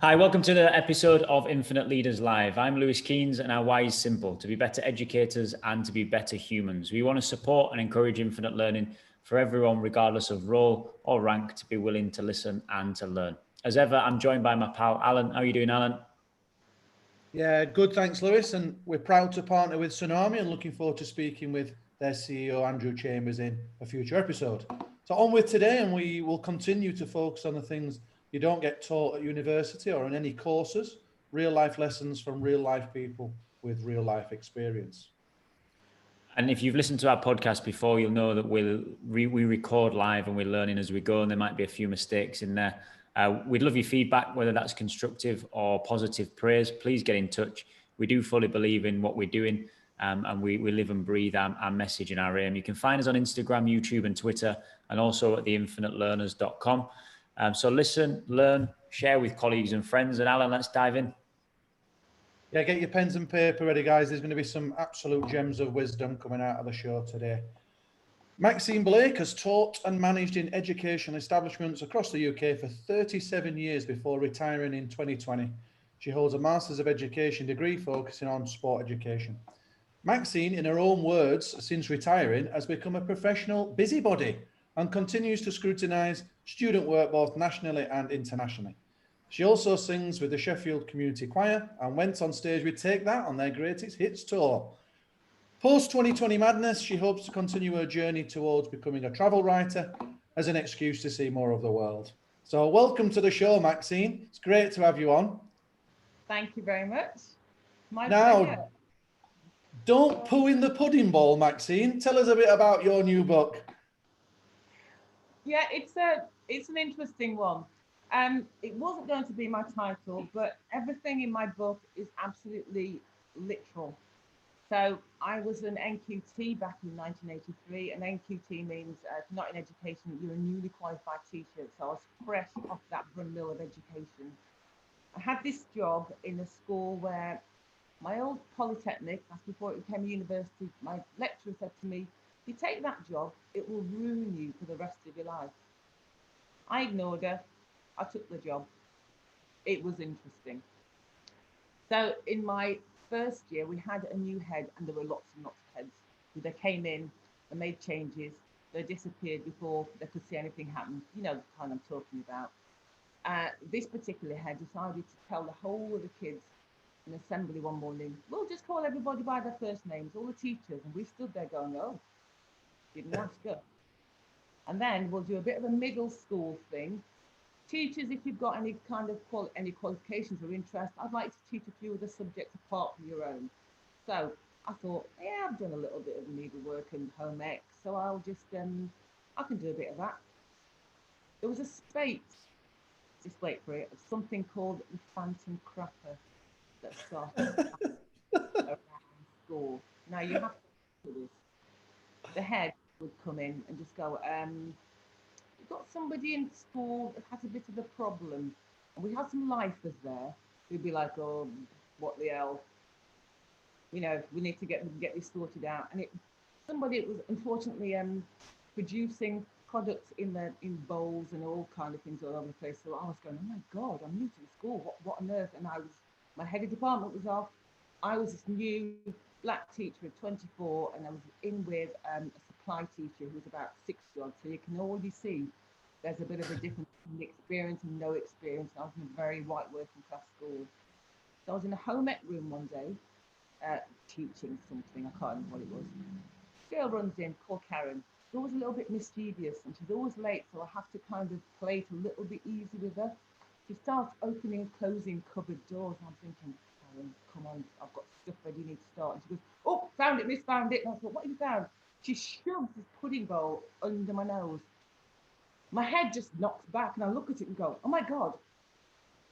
Hi, welcome to the episode of Infinite Leaders Live. I'm Lewis Keynes, and our why is simple: to be better educators and to be better humans. We want to support and encourage infinite learning for everyone, regardless of role or rank, to be willing to listen and to learn. As ever, I'm joined by my pal, Alan. How are you doing, Alan? Yeah, good. Thanks, Lewis. And we're proud to partner with Tsunami and looking forward to speaking with their CEO, Andrew Chambers, in a future episode. So, on with today, and we will continue to focus on the things you don't get taught at university or in any courses, real life lessons from real life people with real life experience. And if you've listened to our podcast before, you'll know that we record live and we're learning as we go, and there might be a few mistakes in there. We'd love your feedback, whether that's constructive or positive praise. Please get in touch. We do fully believe in what we're doing, and we live and breathe our message and our aim. You can find us on Instagram, YouTube, and Twitter, and also at theinfinitelearners.com. So listen, learn, share with colleagues and friends. And Alan, let's dive in. Yeah, get your pens and paper ready, guys. There's going to be some absolute gems of wisdom coming out of the show today. Maxine Blake has taught and managed in educational establishments across the UK for 37 years before retiring in 2020. She holds a Masters of Education degree focusing on sport education. Maxine, in her own words, since retiring, has become a professional busybody and continues to scrutinise student work both nationally and internationally. She also sings with the Sheffield Community Choir and went on stage with Take That on their Greatest Hits tour. Post 2020 madness, she hopes to continue her journey towards becoming a travel writer as an excuse to see more of the world. So, welcome to the show, Maxine. It's great to have you on. Thank you very much. My pleasure. Now, don't poo in the pudding bowl, Maxine. Tell us a bit about your new book. Yeah, it's an interesting one. It wasn't going to be my title, but everything in my book is absolutely literal. So I was an NQT back in 1983, and NQT means not in education, you're a newly qualified teacher. So I was fresh off that run mill of education. I had this job in a school where my old polytechnic, that's before it became a university, my lecturer said to me, if you take that job, it will ruin you for the rest of your life. I ignored her. I took the job. It was interesting. So in my first year, we had a new head, and there were lots and lots of heads. They came in, they made changes, they disappeared before they could see anything happen. You know the kind I'm talking about. This particular head decided to tell the whole of the kids in assembly one morning, we'll just call everybody by their first names, all the teachers. And we stood there going, oh, didn't ask her. And then we'll do a bit of a middle school thing. Teachers, if you've got any kind of any qualifications or interest, I'd like to teach a few of the subjects apart from your own. So I thought, yeah, I've done a little bit of needlework and home ec, so I'll just I can do a bit of that. There was a spate, just wait for it, of something called the Phantom Crapper that started around school. Now you have to do this. The head would come in and just go, we've got somebody in school that has a bit of a problem, and we have some lifers there who'd be like, oh, what the hell, you know, we need to get this sorted out. And somebody was unfortunately producing products in bowls and all kind of things all over the place. So I was going, oh my god, I'm new to the school. What on earth? And my head of department was off. I was this new black teacher at 24, and I was in with a supply teacher who was about 60 odd. So you can already see there's a bit of a difference in experience and no experience. I was in a very white working class school. So I was in a home ec room one day, teaching something, I can't remember what it was. Girl runs in, called Karen. She's always a little bit mischievous, and she's always late, so I have to kind of play it a little bit easy with her. She starts opening and closing cupboard doors, and I'm thinking, Karen, come on, I've got stuff ready, you need to start. And she goes, oh, found it, miss, found it. And I thought, what have you found? She shoves this pudding bowl under my nose. My head just knocks back, and I look at it and go, oh my God,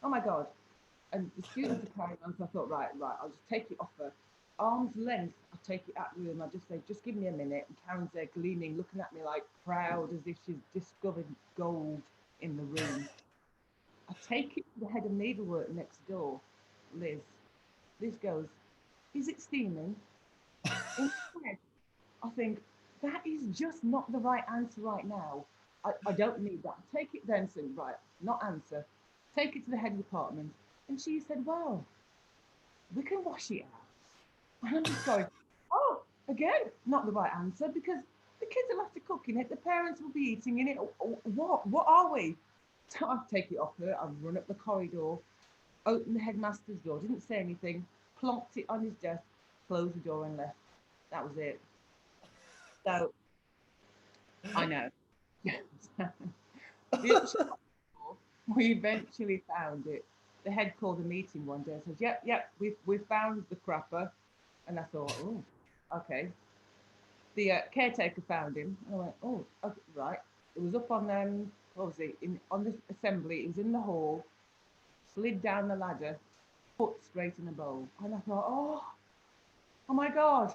oh my God. And the students are carrying on, so I thought, right, I'll just take it off her. Arm's length, I'll take it out of the room. I just say, just give me a minute. And Karen's there gleaming, looking at me like proud, as if she's discovered gold in the room. I take it to the head of needlework next door, Liz. Liz goes, is it steaming? Instead, I think, that is just not the right answer right now. I don't need that. Take it then, so right, not answer. take it to the head department. And she said, well, we can wash it out. And I'm just going, oh, again, not the right answer, because the kids will have to cook in it, the parents will be eating in it. What are we? So I take it off her, I run up the corridor, open the headmaster's door, didn't say anything, plonked it on his desk, closed the door and left. That was it. So I know. We eventually found it. The head called a meeting one day and said, yep, we've found the crapper. And I thought, oh, okay. The caretaker found him. And I went, oh, okay, right. It was up on, what was it, on the assembly. It was in the hall, slid down the ladder, put straight in the bowl. And I thought, oh my God.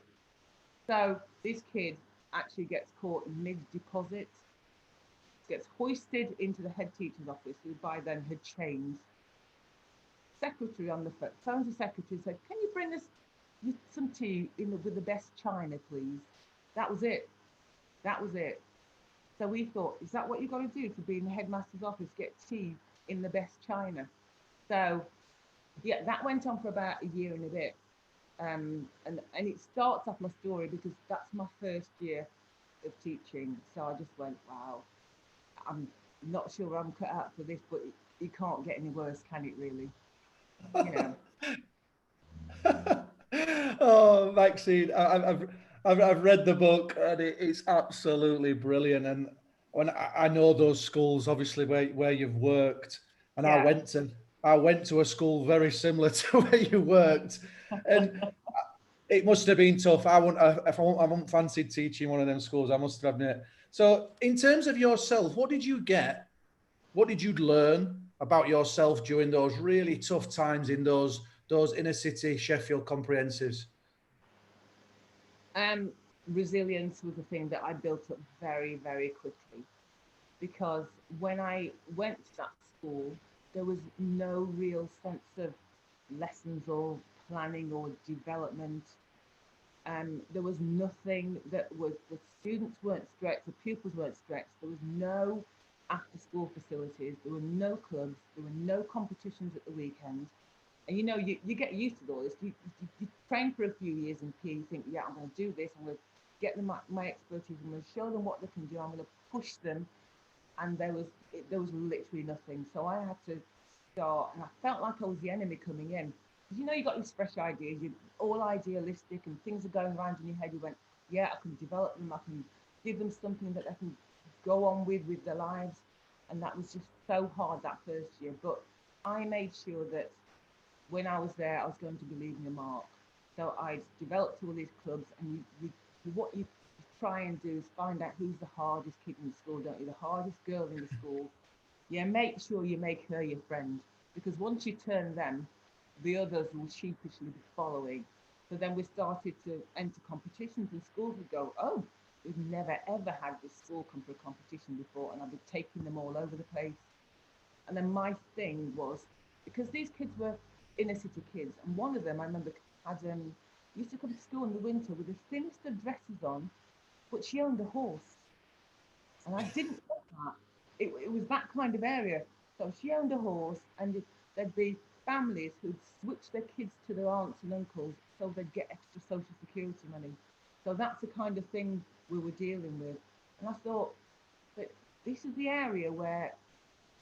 So this kid actually gets caught mid-deposit, gets hoisted into the head teacher's office, who by then had changed. Secretary on the phone, phones the secretary, said, can you bring us some tea with the best china, please? That was it. That was it. So we thought, is that what you've got to do to be in the headmaster's office, get tea in the best china? So yeah, that went on for about a year and a bit. And it starts off my story because that's my first year of teaching. So I just went, wow, I'm not sure I'm cut out for this, but it can't get any worse, can it really? You know. Oh, Maxine, I've read the book and it's absolutely brilliant. And when I know those schools, obviously where you've worked, and Yeah. I went to a school very similar to where you worked, and it must have been tough. I wouldn't fancied teaching one of them schools, I must admit. So, in terms of yourself, what did you get? What did you learn about yourself during those really tough times in those inner city Sheffield comprehensives? Resilience was a thing that I built up very, very quickly, because when I went to that school, there was no real sense of lessons or planning or development. There was nothing the students weren't stretched, the pupils weren't stretched. There was no after school facilities, there were no clubs, there were no competitions at the weekend. And you get used to all this. You train for a few years in PE, you think, yeah, I'm going to do this, I'm going to get them my expertise, I'm going to show them what they can do, I'm going to push them. And there was literally nothing. So I had to start, and I felt like I was the enemy coming in. Because you got these fresh ideas, you're all idealistic, and things are going around in your head. You went, yeah, I can develop them, I can give them something that they can go on with their lives. And that was just so hard that first year. But I made sure that when I was there, I was going to be leaving a mark. So I developed all these clubs, and what you try and do is find out who's the hardest kid in the school, don't you? The hardest girl in the school. Yeah, make sure you make her your friend, because once you turn them, the others will sheepishly be following. So then we started to enter competitions, and schools would go, oh, we've never ever had this school come for a competition before, and I'd be taking them all over the place. And then my thing was, because these kids were inner city kids, and one of them I remember had used to come to school in the winter with the thinnest of dresses on, but she owned a horse, and I didn't know that. It was that kind of area. So she owned a horse, and there'd be families who'd switch their kids to their aunts and uncles so they'd get extra social security money. So that's the kind of thing we were dealing with. And I thought that this is the area where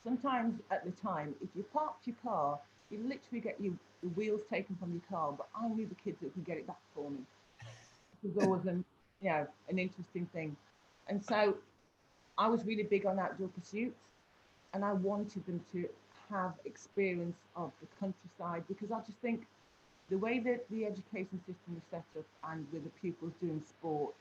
sometimes at the time, if you parked your car, you literally get the wheels taken from your car. But I knew the kids that could get it back for me. It was always an interesting thing. And so I was really big on outdoor pursuits, and I wanted them to have experience of the countryside, because I just think the way that the education system is set up and with the pupils doing sport,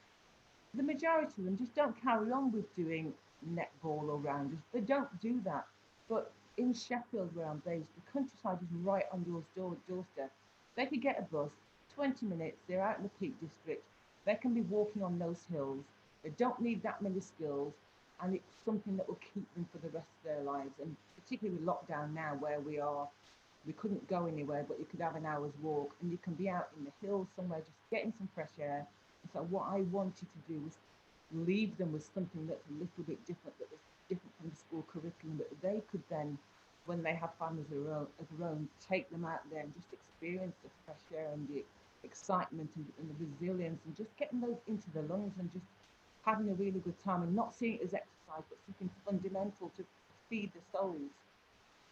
the majority of them just don't carry on with doing netball or rounders. They don't do that. But in Sheffield, where I'm based, the countryside is right on your doorstep. They could get a bus, 20 minutes, they're out in the Peak District. They can be walking on those hills. They don't need that many skills, and it's something that will keep them for the rest of their lives. And particularly with lockdown now, where we couldn't go anywhere, but you could have an hour's walk, and you can be out in the hills somewhere just getting some fresh air. And so what I wanted to do was leave them with something that's a little bit different, that was different from the school curriculum, that they could then when they have families of their own, take them out there and just experience the fresh air and the excitement and the resilience, and just getting those into the lungs and just having a really good time, and not seeing it as exercise, but something fundamental to feed the souls.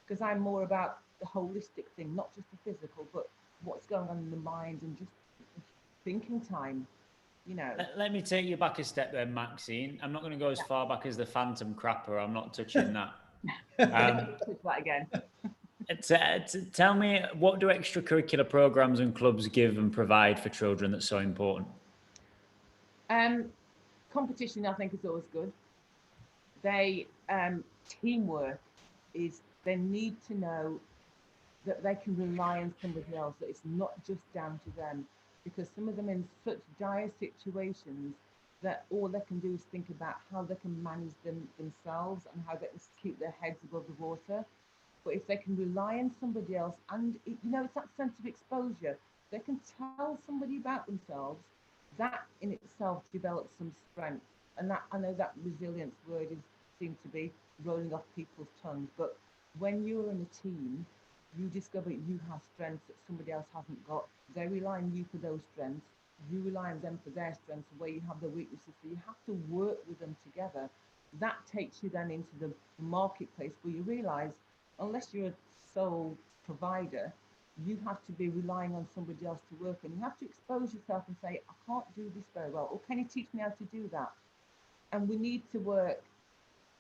Because I'm more about the holistic thing, not just the physical, but what's going on in the mind and just thinking time, you know. Let me take you back a step there, Maxine. I'm not going to go as far back as the Phantom Crapper. I'm not touching that. Touch that again. Tell me, what do extracurricular programs and clubs give and provide for children that's so important? Competition, I think, is always good. They teamwork is, they need to know that they can rely on somebody else, that it's not just down to them, because some of them in such dire situations that all they can do is think about how they can manage them themselves and how they can keep their heads above the water. But if they can rely on somebody else, and it, you know, it's that sense of exposure, they can tell somebody about themselves, that in itself develops some strength. And that, I know that resilience word is seems to be rolling off people's tongues, but when you're in a team, you discover you have strengths that somebody else hasn't got. They rely on you for those strengths. You rely on them for their strengths, where you have the weaknesses. So you have to work with them together. That takes you then into the marketplace, where you realize, unless you're a sole provider, you have to be relying on somebody else to work, and you have to expose yourself and say, I can't do this very well, or can you teach me how to do that? And we need to work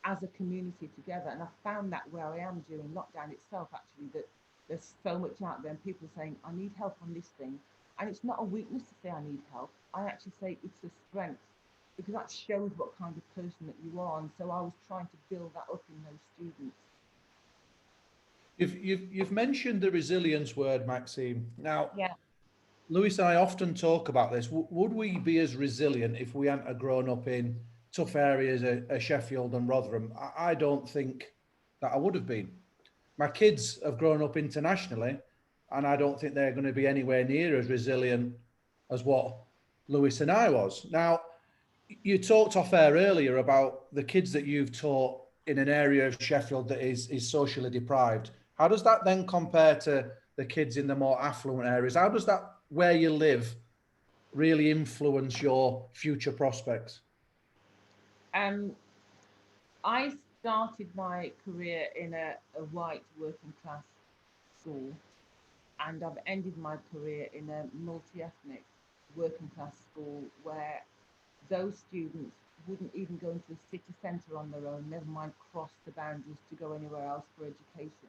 as a community together. And I found that where I am during lockdown itself, actually, that there's so much out there, and people are saying, I need help on this thing. And it's not a weakness to say I need help. I actually say it's a strength, because that shows what kind of person that you are. And so I was trying to build that up in those students. You've mentioned the resilience word, Maxine. Now, Yeah. Lewis and I often talk about this. Would we be as resilient if we hadn't grown up in tough areas of Sheffield and Rotherham? I don't think that I would have been. My kids have grown up internationally, and I don't think they're going to be anywhere near as resilient as what Lewis and I was. Now, you talked off air earlier about the kids that you've taught in an area of Sheffield that is socially deprived. How does that then compare to the kids in the more affluent areas? How does that, where you live, really influence your future prospects? I started my career in a white working class school, and I've ended my career in a multi-ethnic working class school, where those students wouldn't even go into the city centre on their own, never mind cross the boundaries to go anywhere else for education.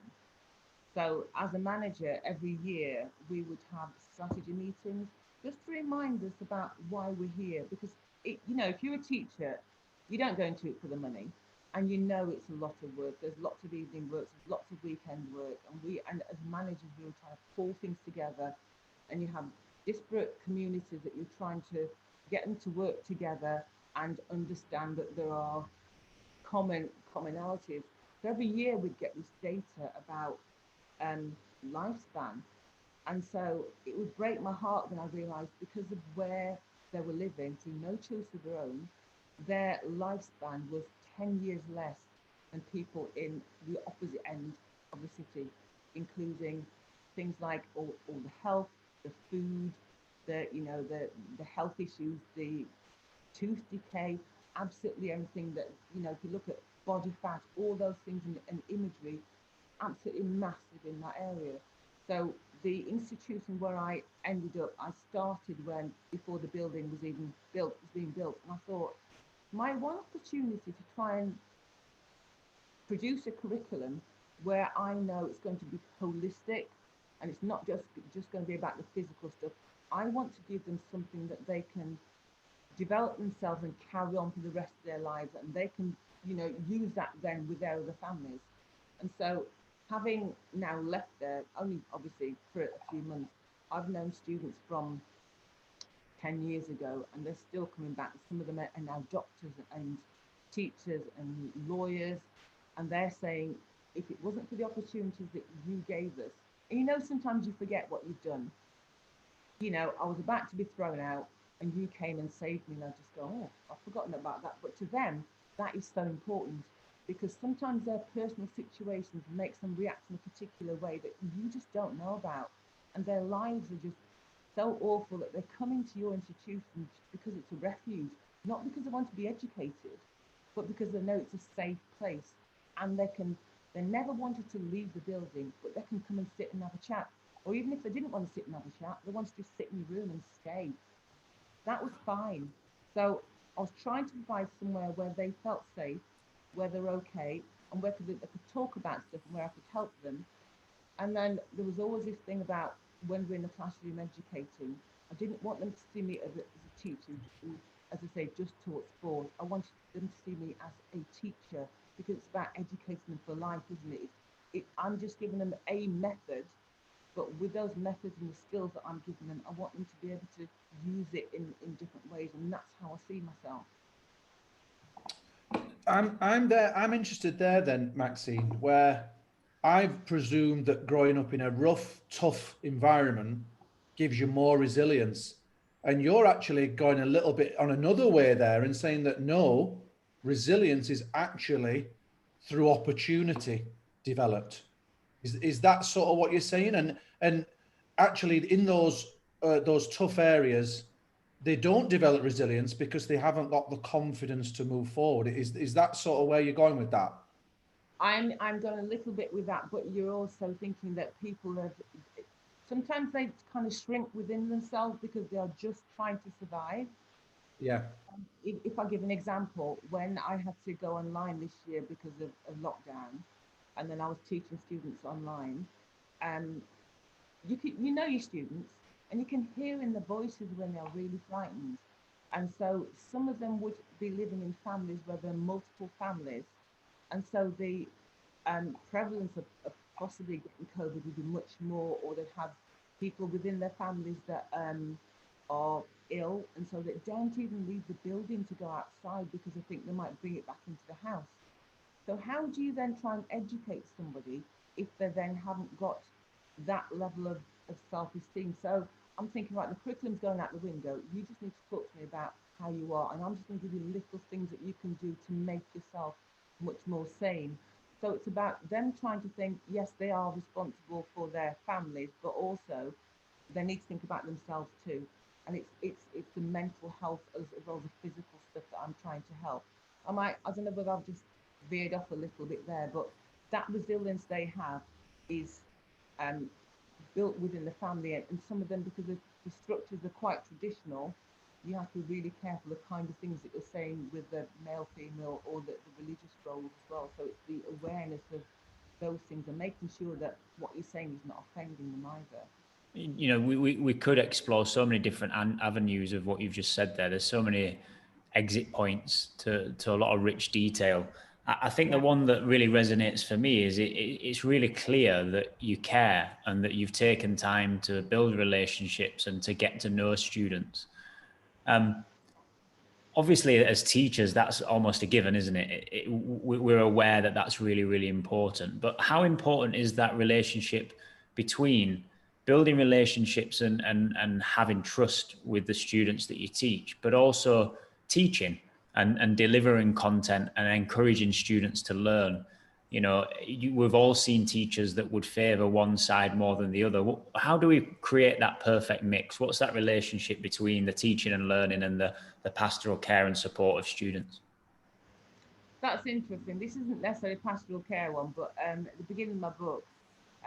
So as a manager, every year we would have strategy meetings just to remind us about why we're here. Because it, you know, if you're a teacher, you don't go into it for the money, and you know it's a lot of work. There's lots of evening work, there's lots of weekend work, and as managers, we were trying to pull things together, and you have disparate communities that you're trying to get them to work together and understand that there are commonalities. So every year we'd get this data about lifespan. And so it would break my heart when I realised, because of where they were living through no choice of their own, their lifespan was 10 years less than people in the opposite end of the city, including things like all the health, the food, the health issues, the tooth decay, absolutely everything that, if you look at body fat, all those things and imagery, absolutely massive in that area. So the institution where I ended up, I started when before the building was even built, was being built, and I thought my one opportunity to try and produce a curriculum where I know it's going to be holistic, and it's not just going to be about the physical stuff. I want to give them something that they can develop themselves and carry on for the rest of their lives, and they can use that then with their other families. And so, having now left there only obviously for a few months, I've known students from 10 years ago, and they're still coming back. Some of them are now doctors and teachers and lawyers, and they're saying, if it wasn't for the opportunities that you gave us, and sometimes you forget what you've done. I was about to be thrown out, and you came and saved me, and I just go, oh, I've forgotten about that. But to them, that is so important. because sometimes their personal situations makes them react in a particular way that you just don't know about, and their lives are just so awful that they're coming to your institution because it's a refuge, not because they want to be educated, but because they know it's a safe place, and they never wanted to leave the building, but they can come and sit and have a chat. Or even if they didn't want to sit and have a chat, they wanted to just sit in your room and stay. That was fine. So I was trying to provide somewhere where they felt safe, where they're okay, and where they could talk about stuff and where I could help them. And then there was always this thing about when we're in the classroom educating, I didn't want them to see me as a teacher who, as I say, just taught sport. I wanted them to see me as a teacher, because it's about educating them for life, isn't it? I'm just giving them a method, but with those methods and the skills that I'm giving them, I want them to be able to use it in different ways, and that's how I see myself. I'm interested there then, Maxine, where I've presumed that growing up in a rough, tough environment gives you more resilience. And you're actually going a little bit on another way there and saying that no, resilience is actually through opportunity developed. Is that sort of what you're saying? And actually in those tough areas, they don't develop resilience because they haven't got the confidence to move forward. Is that sort of where you're going with that? I'm going a little bit with that, but you're also thinking that people have sometimes they kind of shrink within themselves because they are just trying to survive. Yeah. If I give an example, when I had to go online this year because of lockdown, and then I was teaching students online, you know your students, and you can hear in the voices when they're really frightened. And so some of them would be living in families where there are multiple families, and so the prevalence of possibly getting COVID would be much more, or they'd have people within their families that are ill, and so they don't even leave the building to go outside because they think they might bring it back into the house. So how do you then try and educate somebody if they then haven't got that level of self-esteem? So I'm thinking, right, the curriculum's going out the window. You just need to talk to me about how you are, and I'm just going to give you little things that you can do to make yourself much more sane. So it's about them trying to think, yes, they are responsible for their families, but also they need to think about themselves too. And it's the mental health as well as the physical stuff that I'm trying to help. I don't know whether I've just veered off a little bit there, but that resilience they have is um, built within the family, and some of them, because the structures are quite traditional, you have to be really careful the kind of things that you're saying with the male, female, or the religious roles as well. So it's the awareness of those things and making sure that what you're saying is not offending them either. You know, we could explore so many different avenues of what you've just said there. There's so many exit points to a lot of rich detail. I think the one that really resonates for me is it's really clear that you care and that you've taken time to build relationships and to get to know students. Obviously, as teachers, that's almost a given, isn't it? We're aware that that's really, really important. But how important is that relationship between building relationships and having trust with the students that you teach, but also teaching and delivering content and encouraging students to learn? You know, we've all seen teachers that would favor one side more than the other. How do we create that perfect mix? What's that relationship between the teaching and learning and the pastoral care and support of students? That's interesting. This isn't necessarily a pastoral care one, but at the beginning of my book,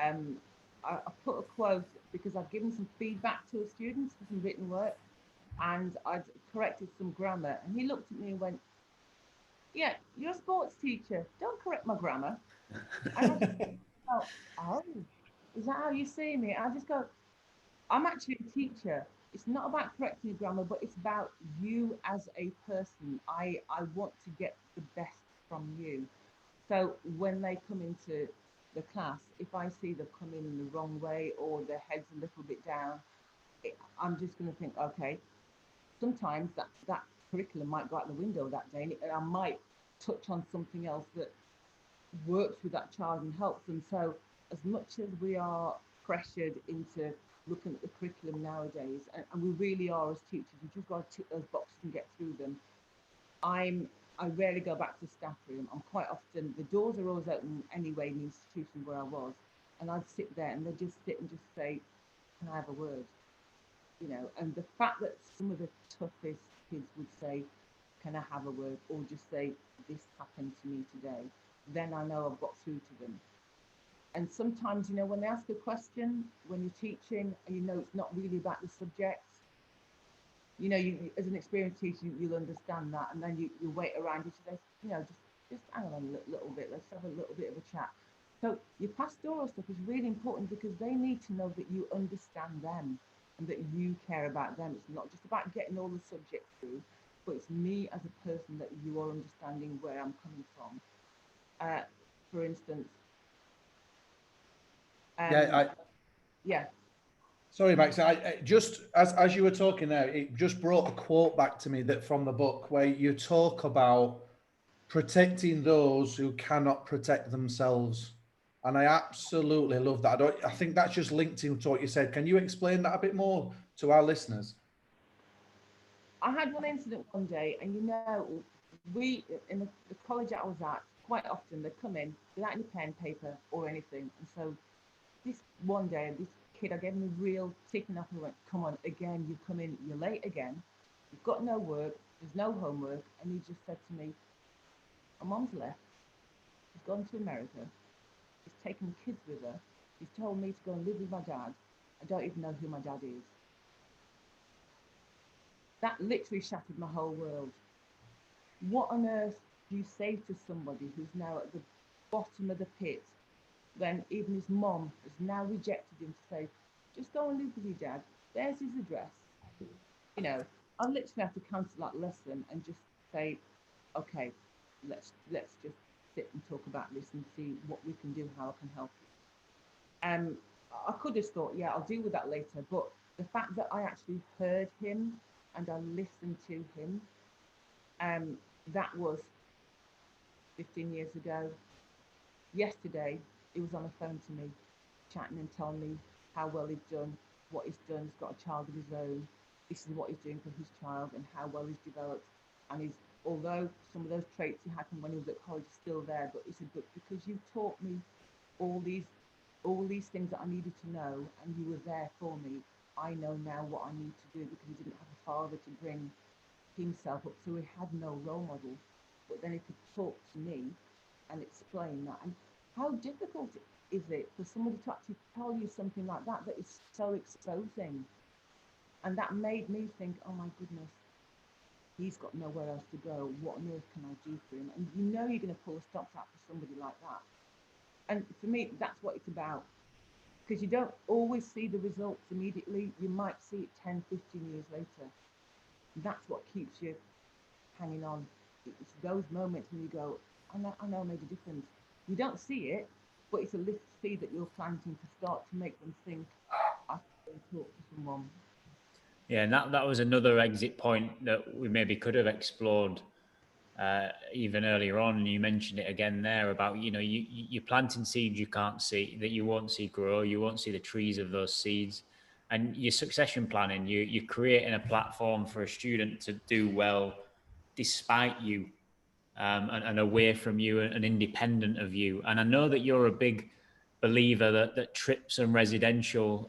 um, I put a quote because I've given some feedback to the students for some written work, and I'd corrected some grammar. And he looked at me and went, "Yeah, you're a sports teacher. Don't correct my grammar." And I just felt, "Oh, is that how you see me?" I just go, "I'm actually a teacher. It's not about correcting your grammar, but it's about you as a person. I want to get the best from you." So when they come into the class, if I see them come in the wrong way or their head's a little bit down, I'm just going to think, okay, sometimes that curriculum might go out the window that day, and I might touch on something else that works with that child and helps them. So as much as we are pressured into looking at the curriculum nowadays, and we really are as teachers, we've just got to tick those boxes and get through them. I'm I rarely go back to the staff room. I'm quite often, the doors are always open anyway in the institution where I was. And I'd sit there and they'd just sit and just say, can I have a word? You know, and the fact that some of the toughest kids would say, can I have a word? Or just say, this happened to me today. Then I know I've got through to them. And sometimes, you know, when they ask a question, when you're teaching, and you know it's not really about the subject, you know, you as an experienced teacher, you'll understand that, and then you wait around, you say, you know, just hang on a little bit, let's have a little bit of a chat. So your pastoral stuff is really important because they need to know that you understand them and that you care about them. It's not just about getting all the subjects through, but it's me as a person that you are understanding where I'm coming from. For instance, yeah. Sorry, Max. I just as you were talking there, it just brought a quote back to me that from the book where you talk about protecting those who cannot protect themselves, and I absolutely love that. I think that's just linked into what you said. Can you explain that a bit more to our listeners? I had one incident one day, and you know, we in the college I was at, quite often they come in without any pen, paper, or anything, and so this one day, this kid, I gave him a real ticking off and went, come on, again, you come in, you're late again, you've got no work, there's no homework, and he just said to me, my mom's left, she's gone to America, she's taken the kids with her, she's told me to go and live with my dad, I don't even know who my dad is. That literally shattered my whole world. What on earth do you say to somebody who's now at the bottom of the pit, when even his mom has now rejected him to say, just go and live with your dad, there's his address. You know, I literally have to cancel that lesson and just say, okay, let's just sit and talk about this and see what we can do, how I can help you. I could have thought, yeah, I'll deal with that later, but the fact that I actually heard him and I listened to him, that was 15 years ago. Yesterday, he was on the phone to me, chatting and telling me how well he's done, what he's done. He's got a child of his own. This is what he's doing for his child and how well he's developed. And he's, although some of those traits he had from when he was at college are still there, but he said, but because you taught me all these things that I needed to know, and you were there for me, I know now what I need to do, because he didn't have a father to bring himself up, so he had no role model. But then he could talk to me and explain that. And how difficult is it for somebody to actually tell you something like that that is so exposing? And that made me think, oh my goodness, he's got nowhere else to go. What on earth can I do for him? And you know you're going to pull a stop out for somebody like that. And for me, that's what it's about. Because you don't always see the results immediately. You might see it 10, 15 years later. That's what keeps you hanging on. It's those moments when you go, I know I made a difference. You don't see it, but it's a little seed that you're planting to start to make them think, I can talk to someone. Yeah, and that was another exit point that we maybe could have explored even earlier on. And you mentioned it again there about, you know, you're planting seeds you can't see, that you won't see grow, you won't see the trees of those seeds. And your succession planning, you're creating a platform for a student to do well despite you, and away from you and independent of you. And I know that you're a big believer that trips and residential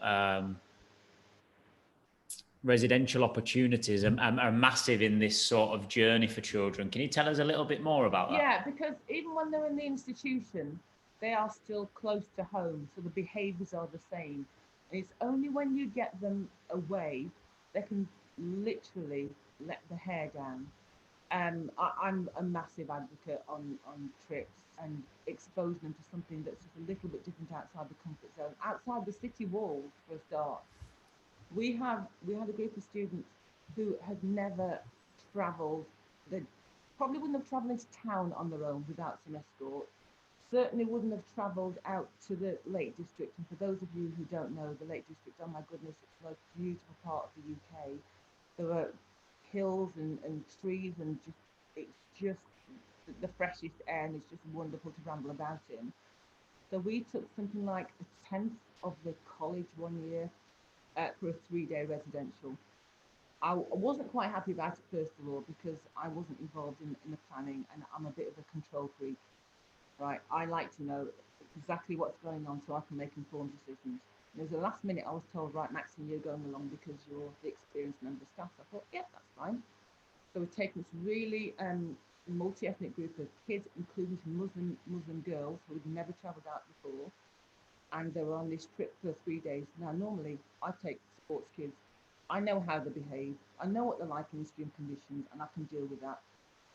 opportunities are massive in this sort of journey for children. Can you tell us a little bit more about that? Yeah, because even when they're in the institution, they are still close to home, so the behaviours are the same. And it's only when you get them away, they can literally let the hair down. I'm a massive advocate on trips and exposing them to something that's just a little bit different outside the comfort zone, outside the city walls for a start. We had a group of students who had never travelled. They probably wouldn't have travelled into town on their own without some escort. Certainly wouldn't have travelled out to the Lake District. And for those of you who don't know, the Lake District, oh my goodness, it's the most beautiful part of the UK. There are hills and trees, and it's just the freshest air, and it's just wonderful to ramble about in. So we took something like a tenth of the college one year for a 3-day residential. I wasn't quite happy about it, first of all, because I wasn't involved in the planning, and I'm a bit of a control freak, right? I like to know exactly what's going on so I can make informed decisions. And there's a last minute I was told, right, Maxine, you're going along because you're the experienced member of staff. So I thought, yeah, that's fine. So we're taking this really multi-ethnic group of kids, including some Muslim girls who had never travelled out before, and they were on this trip for 3 days. Now, normally I take sports kids. I know how they behave. I know what they're like in extreme conditions, and I can deal with that.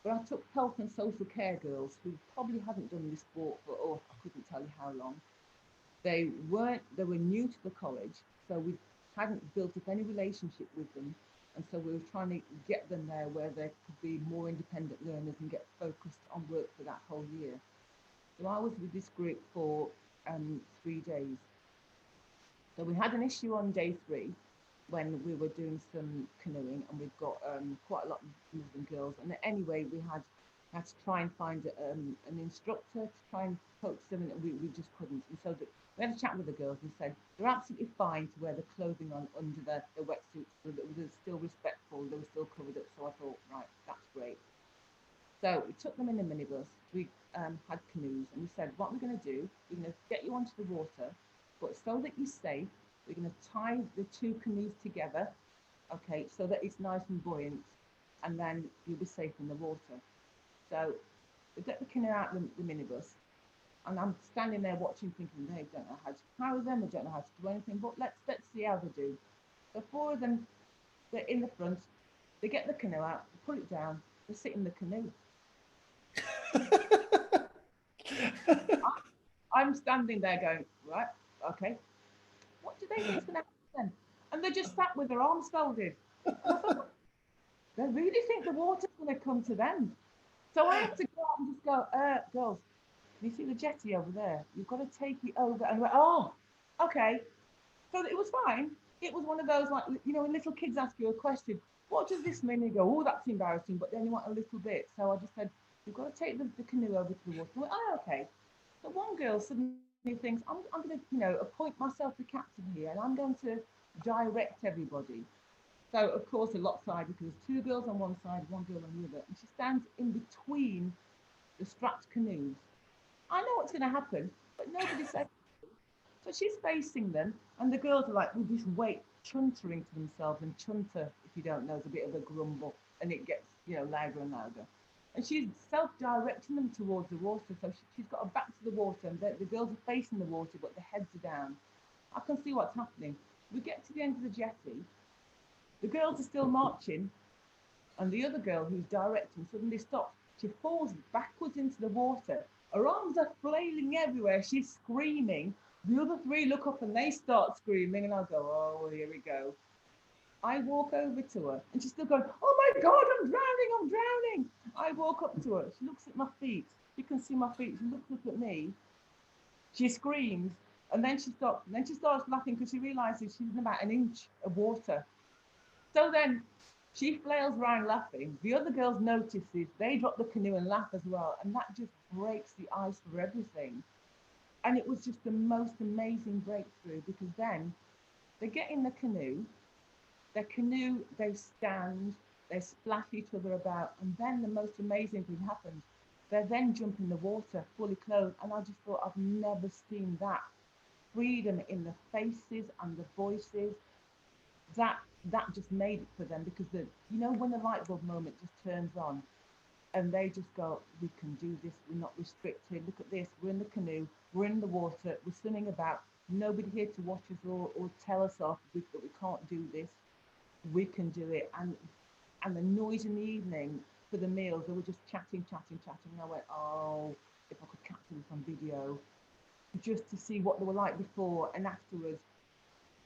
But I took health and social care girls who probably hadn't done this sport for, oh, I couldn't tell you how long. They were new to the college, so we hadn't built up any relationship with them. And so we were trying to get them there where they could be more independent learners and get focused on work for that whole year. So I was with this group for 3 days. So we had an issue on day 3 when we were doing some canoeing, and we've got quite a lot of Muslim girls. And anyway, we had to try and find an instructor to try and coach them, and we just couldn't. And so we had a chat with the girls and said they're absolutely fine to wear the clothing on under the wetsuits, so that they were still respectful, they were still covered up. So I thought, right, that's great. So we took them in a minibus. We had canoes, and we said, what we're going to do, we're going to get you onto the water, but so that you're safe, we're going to tie the 2 canoes together, okay, so that it's nice and buoyant, and then you'll be safe in the water. So we get the canoe out of the minibus, and I'm standing there watching, thinking they don't know how to power them, they don't know how to do anything, but let's see how they do. So 4 of them, they're in the front, they get the canoe out, they put it down, they sit in the canoe. I'm standing there going, right, okay, what do they think is going to happen then? And they just sat with their arms folded. And I thought, they really think the water's going to come to them. So I had to go out and just go, girls, can you see the jetty over there? You've got to take it over. And I went, oh, okay. So it was fine. It was one of those, like, you know, when little kids ask you a question, what does this mean? You go, oh, that's embarrassing, but then you want a little bit. So I just said, you've got to take the canoe over to the water. I went, oh, okay. So one girl suddenly thinks, I'm going to, you know, appoint myself the captain here, and I'm going to direct everybody. So, of course, a lopsided, because there's 2 girls on one side, 1 girl on the other, and she stands in between the strapped canoes. I know what's going to happen, but nobody said. So she's facing them, and the girls are like with this weight chuntering to themselves, and chunter, if you don't know, is a bit of a grumble, and it gets, you know, louder and louder. And she's self-directing them towards the water, so she's got her back to the water, and the girls are facing the water, but their heads are down. I can see what's happening. We get to the end of the jetty, the girls are still marching, and the other girl who's directing suddenly stops. She falls backwards into the water. Her arms are flailing everywhere. She's screaming. The other 3 look up and they start screaming, and I go, oh, here we go. I walk over to her, and she's still going, oh my God, I'm drowning, I'm drowning. I walk up to her. She looks at my feet. You can see my feet. She looks up at me. She screams, and then she stops. And then she starts laughing because she realizes she's in about an inch of water. So then she flails around laughing. The other girls notice this. They drop the canoe and laugh as well. And that just breaks the ice for everything. And it was just the most amazing breakthrough, because then they get in the canoe, they stand, they splash each other about. And then the most amazing thing happens. They then jump in the water fully clothed. And I just thought, I've never seen that freedom in the faces and the voices. That just made it for them, because you know, when the light bulb moment just turns on, and they just go, we can do this, we're not restricted, look at this, we're in the canoe, we're in the water, we're swimming about, nobody here to watch us or tell us off that we can't do this, we can do it. And the noise in the evening for the meals, they were just chatting, and I went, oh, if I could capture this on video, just to see what they were like before and afterwards.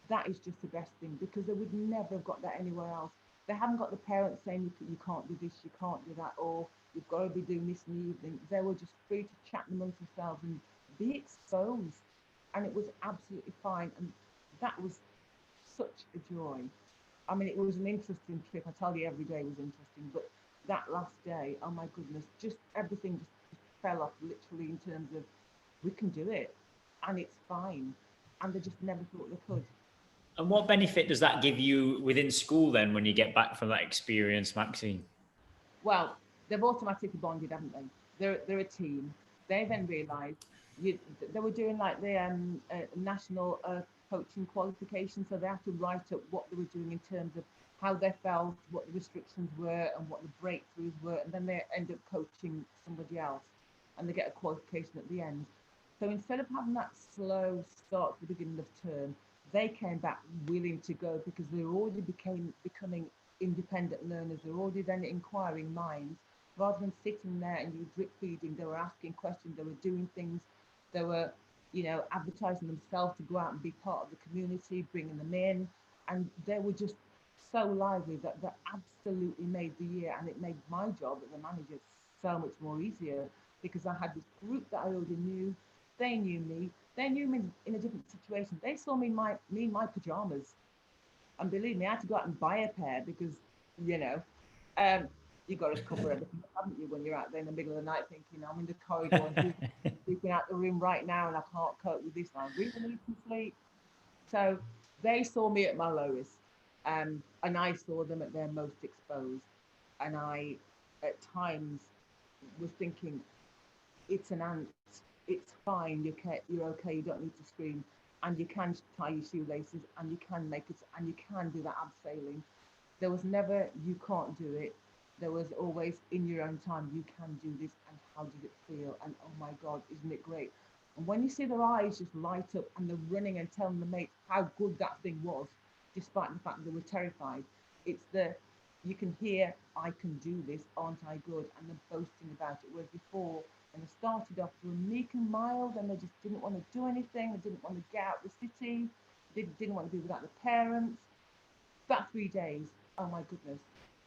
That is just the best thing, because they would never have got that anywhere else. They haven't got the parents saying you can't do this, you can't do that, or you've got to be doing this in the evening. They were just free to chat amongst themselves and be exposed, and it was absolutely fine. And that was such a joy. I mean, it was an interesting trip. I tell you, every day was interesting, but that last day, oh my goodness, just everything just fell off literally, in terms of we can do it, and it's fine, and they just never thought they could. And what benefit does that give you within school then when you get back from that experience, Maxine? Well, they've automatically bonded, haven't they? They're a team. They then realised they were doing like the national coaching qualification, so they have to write up what they were doing in terms of how they felt, what the restrictions were, and what the breakthroughs were, and then they end up coaching somebody else, and they get a qualification at the end. So instead of having that slow start at the beginning of term, they came back willing to go because they already becoming independent learners. They're already then inquiring minds, rather than sitting there and you drip feeding. They were asking questions. They were doing things. They were, advertising themselves to go out and be part of the community, bringing them in, and they were just so lively that absolutely made the year, and it made my job as a manager so much more easier because I had this group that I already knew. They knew me. They knew me in a different situation. They saw me in my pajamas. And believe me, I had to go out and buy a pair because, you've got to cover everything, haven't you, when you're out there in the middle of the night thinking, I'm in the corridor and sleeping out the room right now and I can't cope with this. And I really need some sleep. So they saw me at my lowest, and I saw them at their most exposed. And I, at times, was thinking, it's an ant, it's fine, you're okay, you don't need to scream, and you can tie your shoelaces, and you can make it, and you can do that abseiling. There was never, you can't do it. There was always, in your own time, you can do this, and how did it feel? And oh my God, isn't it great? And when you see their eyes just light up and they're running and telling the mates how good that thing was, despite the fact that they were terrified, it's you can hear, I can do this, aren't I good? And they're boasting about it. Whereas before, when they started off, they were meek and mild and they just didn't want to do anything. They didn't want to get out the city. They didn't want to be without their parents. That 3 days, oh my goodness,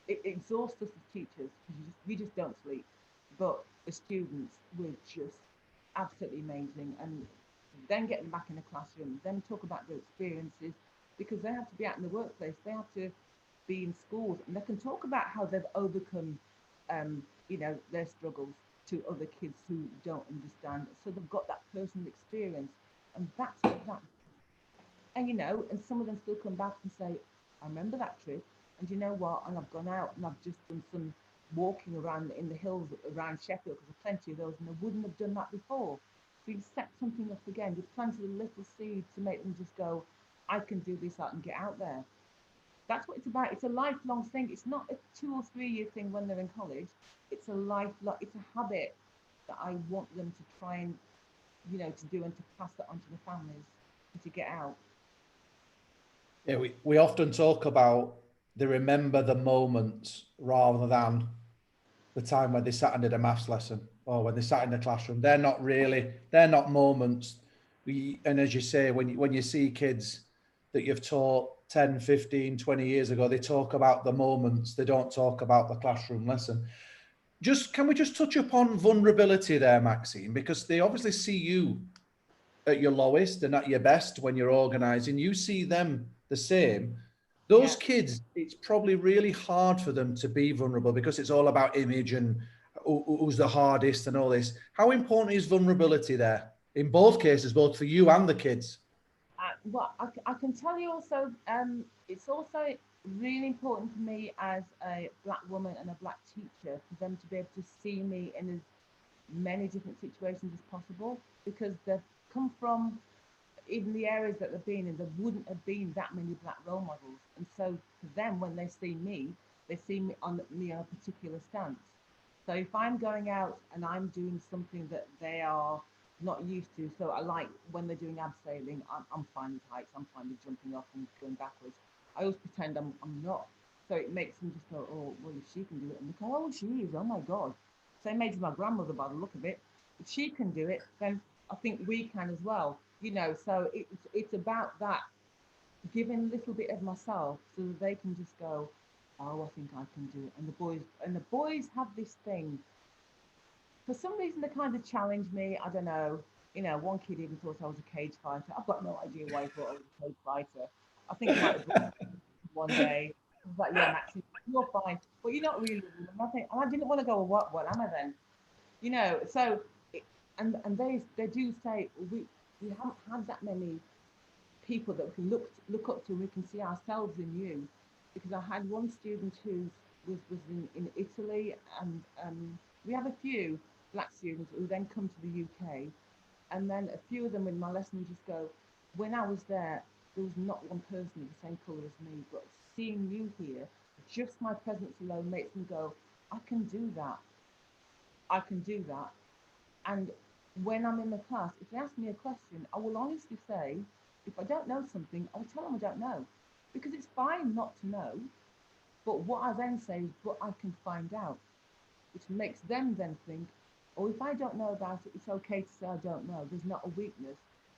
it exhausts us as teachers because we just don't sleep. But the students were just absolutely amazing. And then get them back in the classroom, then talk about their experiences, because they have to be out in the workplace. They have to be in schools, and they can talk about how they've overcome, their struggles to other kids who don't understand. So they've got that personal experience, and that's what that. And some of them still come back and say, I remember that trip, and you know what? And I've gone out and I've just done some walking around in the hills around Sheffield, because there's plenty of those, and they wouldn't have done that before. So you set something up again. You planted a little seed to make them just go, I can do this, I can get out there. That's what it's about. It's a lifelong thing. It's not a 2 or 3 year thing when they're in college. It's a lifelong, it's a habit that I want them to try and, to do, and to pass that on to the families and to get out. Yeah, we often talk about they remember the moments rather than the time when they sat and did a maths lesson or when they sat in the classroom. They're not moments. And as you say, when you see kids that you've taught 10, 15, 20 years ago, they talk about the moments. They don't talk about the classroom lesson. Can we just touch upon vulnerability there, Maxine? Because they obviously see you at your lowest and at your best when you're organising. You see them the same. Those kids, it's probably really hard for them to be vulnerable because it's all about image and who's the hardest and all this. How important is vulnerability there in both cases, both for you and the kids? I can tell you also, it's also really important for me as a black woman and a black teacher for them to be able to see me in as many different situations as possible, because they've come from, even the areas that they've been in, there wouldn't have been that many black role models. And so for them, when they see me on a particular stance. So if I'm going out and I'm doing something that they are not used to, so I like when they're doing abseiling, I'm fine with heights, I'm fine with jumping off and going backwards. I always pretend I'm not. So it makes them just go, oh, well, if she can do it, and they go, oh, she is, oh my God. Same age as my grandmother by the look of it. If she can do it, then I think we can as well. So it's about that, giving a little bit of myself so that they can just go, oh, I think I can do it. And the boys have this thing. For some reason, they kind of challenge me. I don't know. One kid even thought I was a cage fighter. I've got no idea why he thought I was a cage fighter. I think he might have been one day. I was like, yeah, Maxine, you're fine, but you're not really. And I didn't want to go, well, what am I then? So, and they do say, we haven't had that many people that we can look up to, we can see ourselves in you. Because I had one student who was in Italy, and we have a few black students who then come to the UK, and then a few of them in my lesson just go, when I was there was not one person of the same colour as me, but seeing you here, just my presence alone makes them go, I can do that. I can do that. And when I'm in the class, if they ask me a question, I will honestly say, if I don't know something, I will tell them I don't know. Because it's fine not to know. But what I then say is, but I can find out, which makes them then think, oh, if I don't know about it, it's okay to say I don't know. There's not a weakness.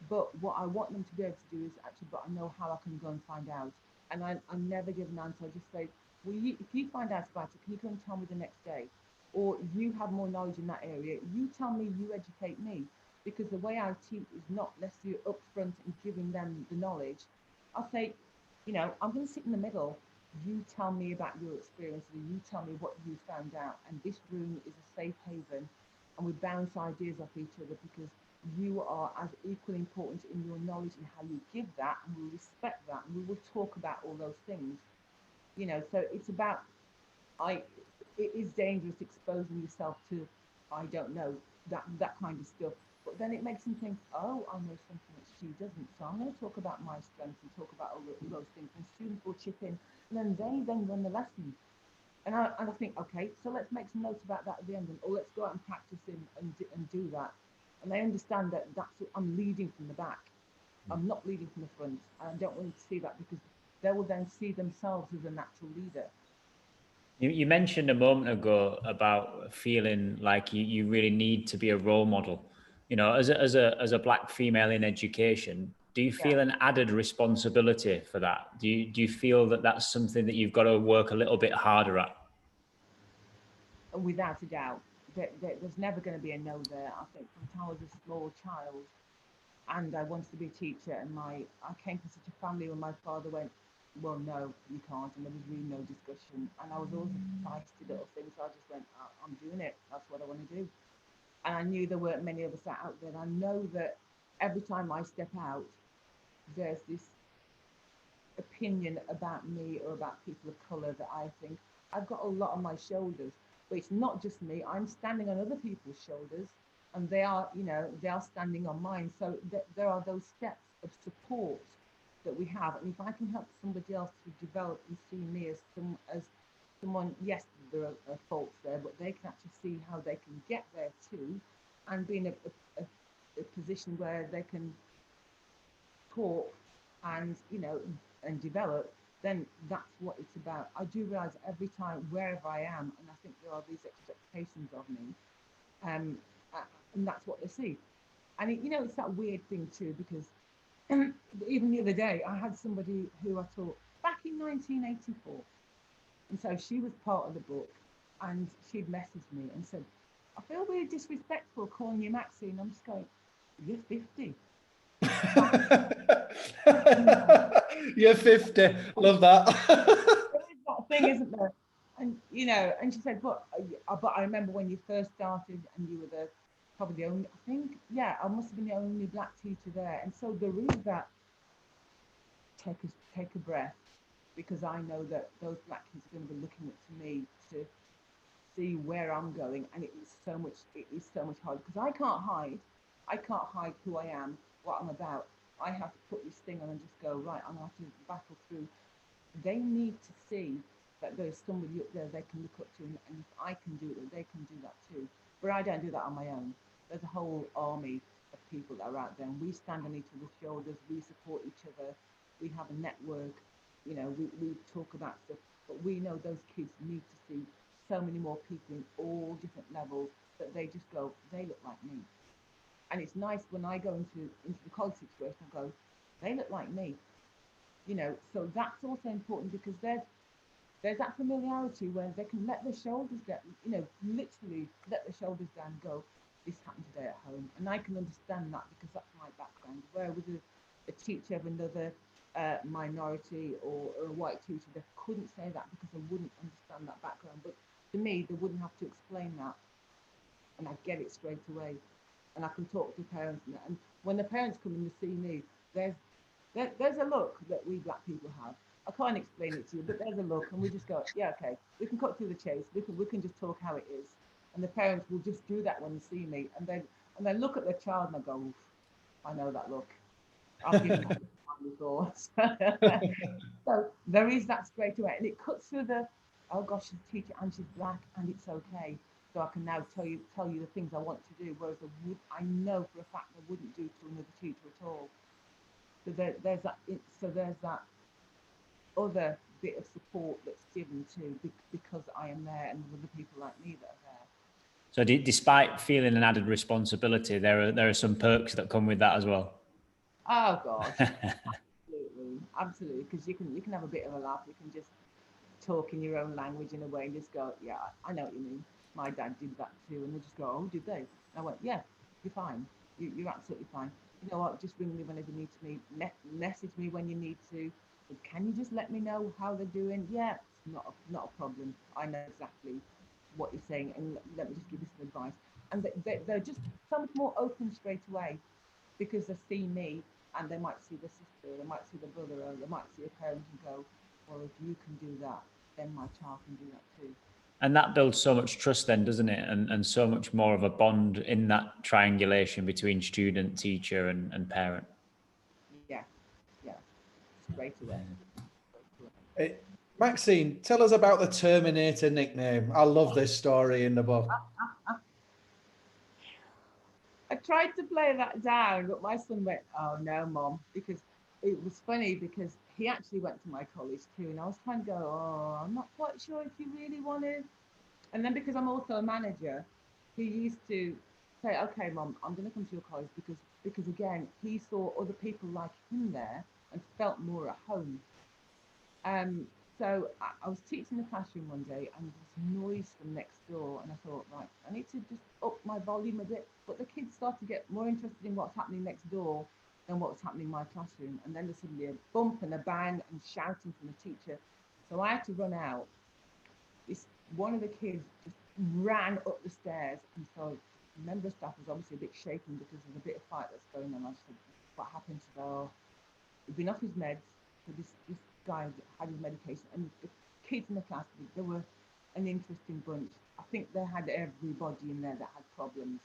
But what I want them to be able to do is actually, but I know how I can go and find out. And I never give an answer. I just say, well, if you find out about it, can you come and tell me the next day? Or you have more knowledge in that area, you tell me, you educate me. Because the way I teach is not necessarily upfront and giving them the knowledge. I'll say, you know, I'm going to sit in the middle. You tell me about your experiences, you tell me what you found out. And this room is a safe haven, and we bounce ideas off each other, because you are as equally important in your knowledge and how you give that, and we respect that, and we will talk about all those things. You know, so it's about, it is dangerous exposing yourself to, I don't know, that kind of stuff. But then it makes them think, oh, I know something that she doesn't. So I'm going to talk about my strengths and talk about all those things. And students will chip in, and then they then run the lesson. And I think, okay, so let's make some notes about that at the end, or let's go out and practice and do that. And they understand that that's what I'm leading from the back. I'm not leading from the front. And I don't want them to see that, because they will then see themselves as a natural leader. You mentioned a moment ago about feeling like you really need to be a role model. You know, as a black female in education, do you feel an added responsibility for that? Do you feel that that's something that you've got to work a little bit harder at? Without a doubt, there's never going to be a no there. I think from the time I was a small child, and I wanted to be a teacher, and I came from such a family where my father went, well, no, you can't, and there was really no discussion. And I was always a feisty little thing, so I just went, I'm doing it. That's what I want to do. And I knew there weren't many of us out there. And I know that every time I step out, there's this opinion about me or about people of colour that I think I've got a lot on my shoulders. But it's not just me. I'm standing on other people's shoulders, and they are, you know, they are standing on mine. So there are those steps of support that we have. And if I can help somebody else to develop and see me as someone, yes, there are faults there, but they can actually see how they can get there too, and be in a position where they can talk and, you know, and develop, then that's what it's about. I do realize every time, wherever I am, and I think there are these expectations of me, and that's what they see. And you know, it's that weird thing too, because even the other day, I had somebody who I taught back in 1984, and so she was part of the book, and she'd messaged me and said, I feel really disrespectful calling you Maxine. I'm just going, you're 50. You're 50. Love that. There is that thing, isn't there? And you know, and she said, but I remember when you first started, and you were probably the only, I think, yeah, I must have been the only black teacher there. And so there is that take a breath, because I know that those black kids are going to be looking up to me to see where I'm going, and it is so much harder, because I can't hide who I am, what I'm about. I have to put this thing on and just go, right, I'm going to have to battle through. They need to see that there's somebody up there they can look up to, and if I can do it, they can do that too. But I don't do that on my own. There's a whole army of people that are out there, and we stand on each other's shoulders, we support each other, we have a network, you know, we talk about stuff, but we know those kids need to see so many more people in all different levels, that they just go, they look like me. And it's nice when I go into the college situation, I go, they look like me. You know, so that's also important, because there's that familiarity where they can let their shoulders down, you know, literally let their shoulders down and go, this happened today at home. And I can understand that, because that's my background. Where with a teacher of another minority or a white teacher, they couldn't say that, because they wouldn't understand that background. But to me, they wouldn't have to explain that, and I get it straight away. And I can talk to parents, and when the parents come in to see me, there's There's a look that we black people have. I can't explain it to you, but there's a look, and we just go, yeah, okay, we can cut through the chase. We can just talk how it is, and the parents will just do that when they see me, and then look at their child and I go, "Oof, I know that look. I've given that before." So there is that straight away, and it cuts through the, oh gosh, she's a teacher and she's black, and it's okay. So I can now tell you the things I want to do, whereas I know for a fact I wouldn't do to another teacher at all. So there's that. There's that other bit of support that's given to because I am there and there's other people like me that are there. So despite feeling an added responsibility, there are some perks that come with that as well. Oh God, absolutely, because you can have a bit of a laugh. You can just talk in your own language in a way and just go, yeah, I know what you mean. My dad did that too, and they just go, oh, did they? And I went, yeah, you're fine. You're absolutely fine. You know what? Just ring me whenever you need to meet. Message me when you need to. But can you just let me know how they're doing? Yeah, it's not a problem. I know exactly what you're saying, and let me just give you some advice. And they're just so much more open straight away because they see me and they might see the sister, or they might see the brother, or they might see a parent and go, well, if you can do that, then my child can do that too. And that builds so much trust then, doesn't it? And so much more of a bond in that triangulation between student, teacher, and parent. Yeah, straight away. Maxine, tell us about the Terminator nickname. I love this story in the book. I tried to play that down, but my son went, oh no, Mom, because it was funny because he actually went to my college too. And I was trying to go, oh, I'm not quite sure if you really want to. And then because I'm also a manager, he used to say, okay, Mom, I'm going to come to your college because again, he saw other people like him there and felt more at home. Um, so I was teaching the classroom one day and there was noise from next door, and I thought, right, I need to just up my volume a bit. But the kids started to get more interested in what's happening next door than what's happening in my classroom. And then there's suddenly a bump and a bang and shouting from the teacher. So I had to run out. One of the kids just ran up the stairs, and so the member of staff was obviously a bit shaken because there's a bit of fight that's going on. I just said, what happened? She said, oh, he'd been off his meds. So this guy had his medication, and the kids in the class, they were an interesting bunch. I think they had everybody in there that had problems.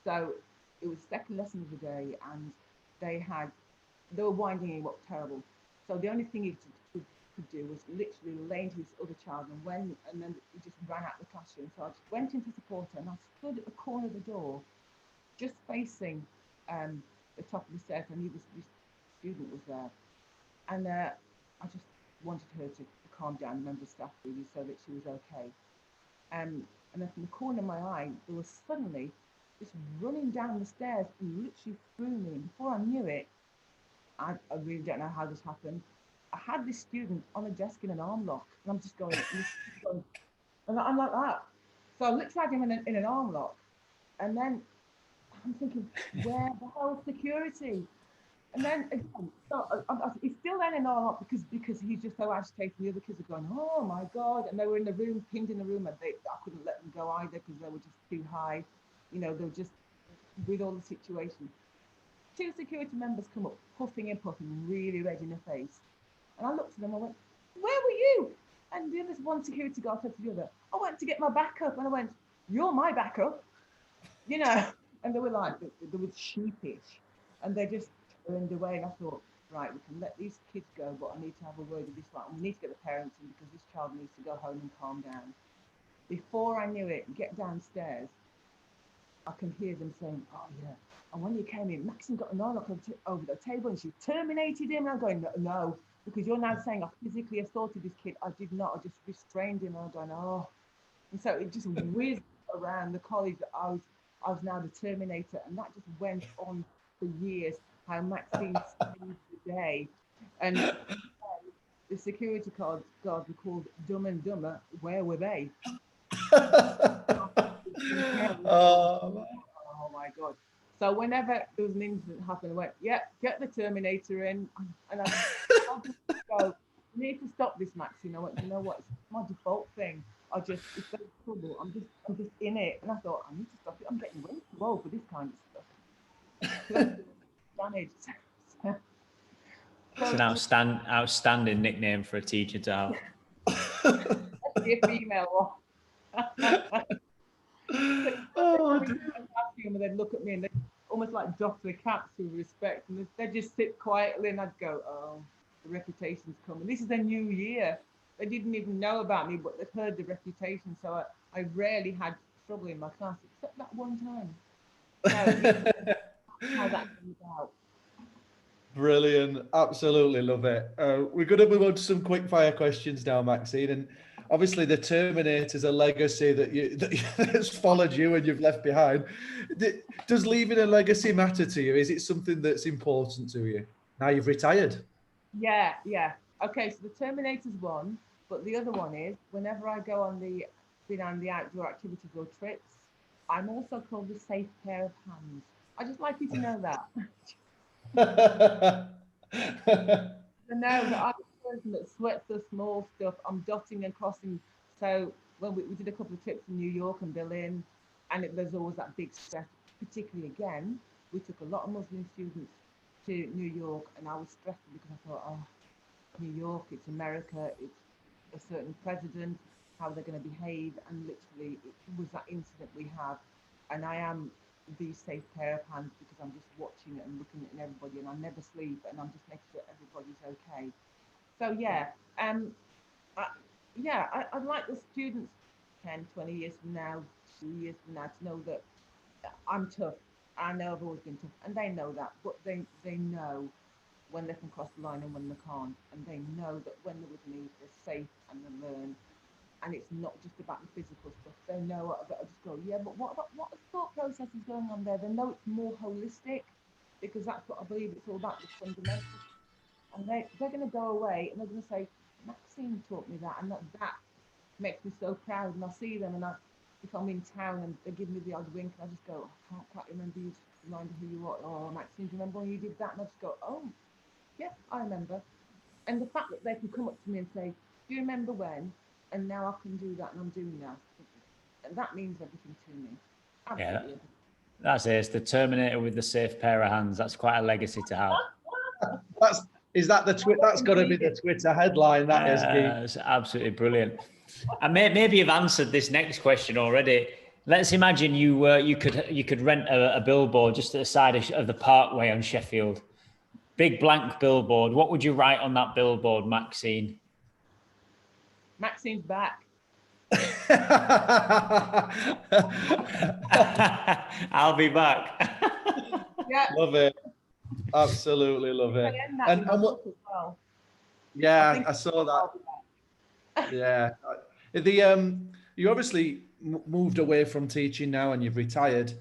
So it was the second lesson of the day, and they were winding him up terrible. So the only thing he could do was literally lay into his other child, and then he just ran out of the classroom. So I just went in to support her, and I stood at the corner of the door, just facing the top of the stairs. I knew this student was there, and I just wanted her to calm down, member of staff really, so that she was okay. And then from the corner of my eye, there was suddenly this running down the stairs and literally threw me. Before I knew it, I really don't know how this happened. I had this student on a desk in an arm lock, and I'm just going, and I'm like that. So I literally had him in an arm lock, and then I'm thinking, where the hell is security? And then again, so he's still then in arm lock because he's just so agitated. The other kids are going, oh my God, and they were in the room, pinned in the room, and I couldn't let them go either because they were just too high. You know, they were just with all the situation. Two security members come up, puffing and puffing, really red in the face. And I looked at them, I went, where were you? And the other one security guard said to the other, I went to get my backup. And I went, you're my backup, you know. And they were like, they were sheepish. And they just turned away. And I thought, right, we can let these kids go, but I need to have a word with this one. We need to get the parents in because this child needs to go home and calm down. Before I knew it, get downstairs, I can hear them saying, oh yeah. And when you came in, Maxine got an arm over the table and she terminated him. And I'm going, no, because you're now saying I physically assaulted this kid. I did not. I just restrained him. And I'm going, oh. And so it just whizzed around the college that I was now the Terminator. And that just went on for years, how Maxine saved the day. And the security guards were called Dumb and Dumber. Where were they? Oh my God. So whenever there was an incident happen, I went, yeah, get the Terminator in. And I just go, you need to stop this, Maxine. I went, you know what? It's my default thing. If there's trouble, I'm just in it. And I thought, I need to stop it. I'm getting way too old for this kind of stuff. Damaged. an outstanding nickname for a teacher to have. Especially a female one. Oh, And they'd look at me and they'd almost like doff their caps with respect, and they'd just sit quietly, and I'd go, "Oh, the reputation's coming. This is a new year." They didn't even know about me, but they've heard the reputation. So I rarely had trouble in my class, except that one time. So how that comes out. brilliant. Absolutely love it. We're going to move on to some quick fire questions now, Maxine. And obviously the Terminator's a legacy that's followed you and you've left behind. Does leaving a legacy matter to you? Is it something that's important to you? Now you've retired. Yeah. Okay, so the Terminator's one, but the other one is whenever I go on the outdoor activities or trips, I'm also called the safe pair of hands. I just like you to know that. I know that I'm the person that sweats the small stuff. I'm dotting and crossing. So when we did a couple of trips in New York and Berlin, and there's always that big stress, particularly again, we took a lot of Muslim students to New York, and I was stressed because I thought, oh, New York, it's America, it's a certain president, how they're going to behave, and literally it was that incident we had, and I am the safe pair of hands because I'm just watching it and looking at everybody, and I never sleep, and I'm just making sure everybody's okay. So yeah, I'd like the students 10, 20 years from now, 2 years from now to know that I'm tough. I know I've always been tough, and they know that, but they know when they can cross the line and when they can't, and they know that when they're with me, they're safe and they learn, and it's not just about the physical stuff. They know that I just go, yeah, but what thought process is going on there? They know it's more holistic, because that's what I believe it's all about, the fundamentals. And they're going to go away and they're going to say, Maxine taught me that, and that makes me so proud. And I see them, and if I'm in town and they give me the odd wink, and I just go, I can't quite remember you, remind me who you are. Oh, Maxine, do you remember when you did that? And I just go, oh, yeah, I remember. And the fact that they can come up to me and say, do you remember when? And now I can do that, and I'm doing that. And that means everything to me. Absolutely. Yeah, that's it. It's the Terminator with the safe pair of hands. That's quite a legacy to have. That's got to be the Twitter headline. That is. It's absolutely brilliant. And maybe you've answered this next question already. Let's imagine you could rent a billboard just at the side of the Parkway on Sheffield. Big blank billboard. What would you write on that billboard, Maxine? Maxine's back. I'll be back. Yeah. Love it. Absolutely love it. And what? Well. Yeah, I saw that. Yeah. You obviously moved away from teaching now, and you've retired.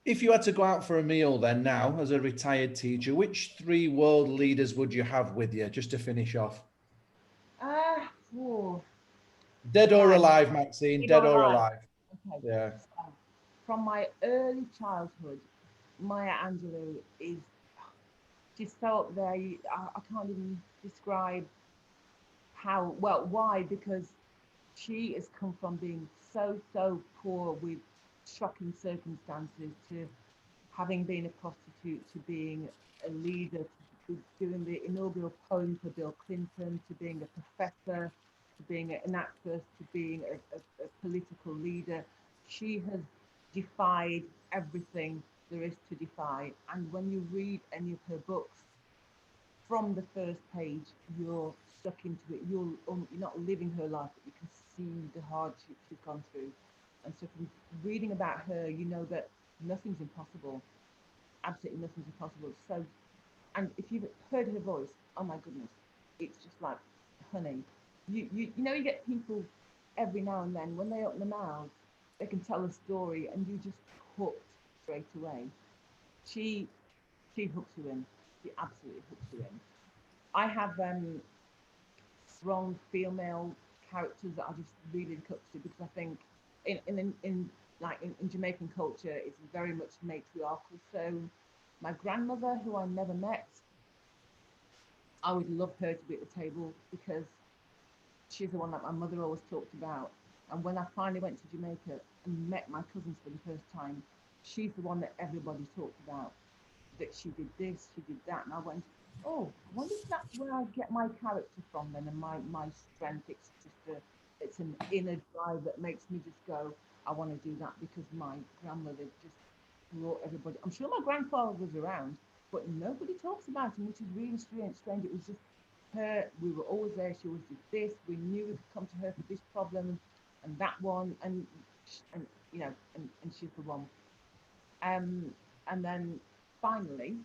If you had to go out for a meal then now as a retired teacher, which 3 world leaders would you have with you, just to finish off? Dead or alive, Maxine? Dead or alive? Okay. Yeah. So, from my early childhood, Maya Angelou she's so up there. I can't even describe why, because she has come from being so poor with shocking circumstances, to having been a prostitute, to being a leader, to doing the inaugural poem for Bill Clinton, to being a professor, to being an actress, to being a political leader. She has defied everything there is to defy. And when you read any of her books, from the first page, you're stuck into it. You're not living her life, but you can see the hardship she's gone through. And so from reading about her, you know that nothing's impossible. Absolutely nothing's impossible. So, and if you've heard her voice, oh my goodness, it's just like honey. You get people every now and then, when they open their mouths, they can tell a story, and you just hooked straight away. She hooks you in. She absolutely hooks you in. I have strong female characters that I just really look up to, because I think in Jamaican culture, it's very much matriarchal. So my grandmother, who I never met, I would love her to be at the table, because she's the one that my mother always talked about. And when I finally went to Jamaica and met my cousins for the first time, she's the one that everybody talked about, that she did this, she did that. And I went, oh, I wonder if that's where I get my character from then, and my strength. It's just it's an inner drive that makes me just go, I want to do that because my grandmother just brought everybody. I'm sure my grandfather was around, but nobody talks about him, which is really strange. It was just her. We were always there. She always did this. We knew we could come to her for this problem and that one, and you know, and she's the one. And then finally,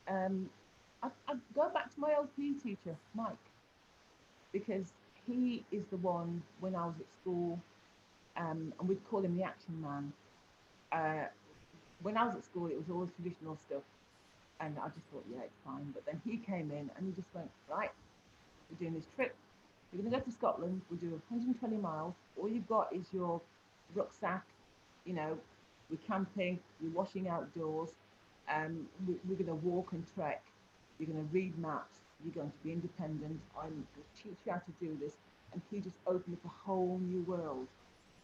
um, I go back to my old PE teacher, Mike, because he is the one when I was at school, and we'd call him the action man. Uh, when I was at school, it was always traditional stuff, and I just thought, yeah, it's fine. But then he came in and he just went, right, we're doing this trip. We're going to go to Scotland. We do 120 miles. All you've got is your rucksack. You know, we're camping. You're washing outdoors. We're going to walk and trek. You're going to read maps. You're going to be independent. I'm going to teach you how to do this. And he just opened up a whole new world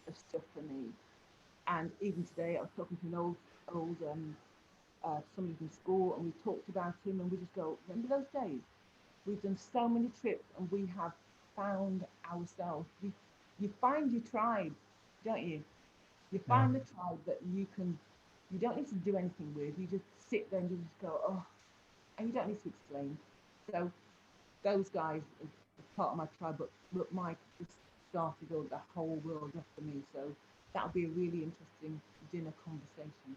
of stuff for me. And even today, I was talking to an old somebody from school, and we talked about him, and we just go, remember those days? We've done so many trips, and we have found ourselves. You find your tribe, don't you? You find the tribe that you don't need to do anything with. You just sit there and you just go, oh, and you don't need to explain. So those guys are part of my tribe, but Mike just started all the whole world up for me. So that'll be a really interesting dinner conversation.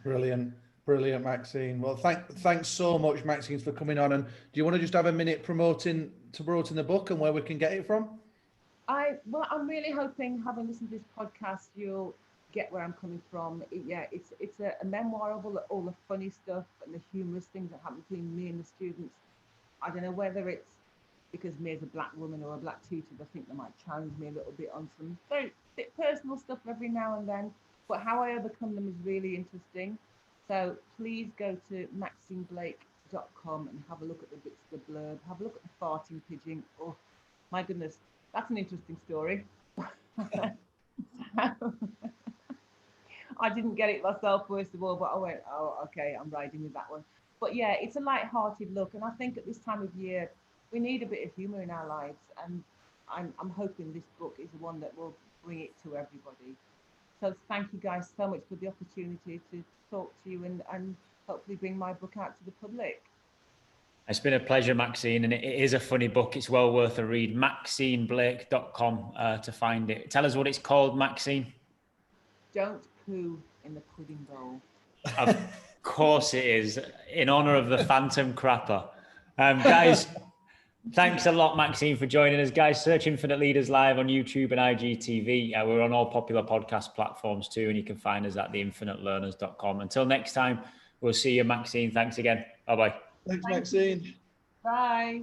Brilliant. Brilliant, Maxine. Well, thanks so much, Maxine, for coming on. And do you want to just have a minute promoting the book and where we can get it from? I'm really hoping, having listened to this podcast, you'll get where I'm coming from. It's a memoir of all the funny stuff and the humorous things that happen between me and the students. I don't know whether it's because me as a black woman or a black teacher, I think they might challenge me a little bit on some very bit personal stuff every now and then. But how I overcome them is really interesting. So please go to maxineblake.com and have a look at the bits of the blurb. Have a look at the farting pigeon. Oh, my goodness, that's an interesting story. I didn't get it myself, first of all, but I went, oh, okay, I'm riding with that one. But yeah, it's a light-hearted look. And I think at this time of year, we need a bit of humor in our lives. And I'm hoping this book is the one that will bring it to everybody. So thank you guys so much for the opportunity to talk to you and hopefully bring my book out to the public. It's been a pleasure, Maxine, and it is a funny book. It's well worth a read. MaxineBlake.com to find it. Tell us what it's called, Maxine. Don't poo in the pudding bowl. Of course it is, in honor of the Phantom Crapper. Guys, thanks a lot, Maxine, for joining us. Guys, search Infinite Leaders Live on YouTube and IGTV. We're on all popular podcast platforms too, and you can find us at theinfinitelearners.com. Until next time, we'll see you, Maxine. Thanks again. Bye-bye. Thanks, Maxine. Bye.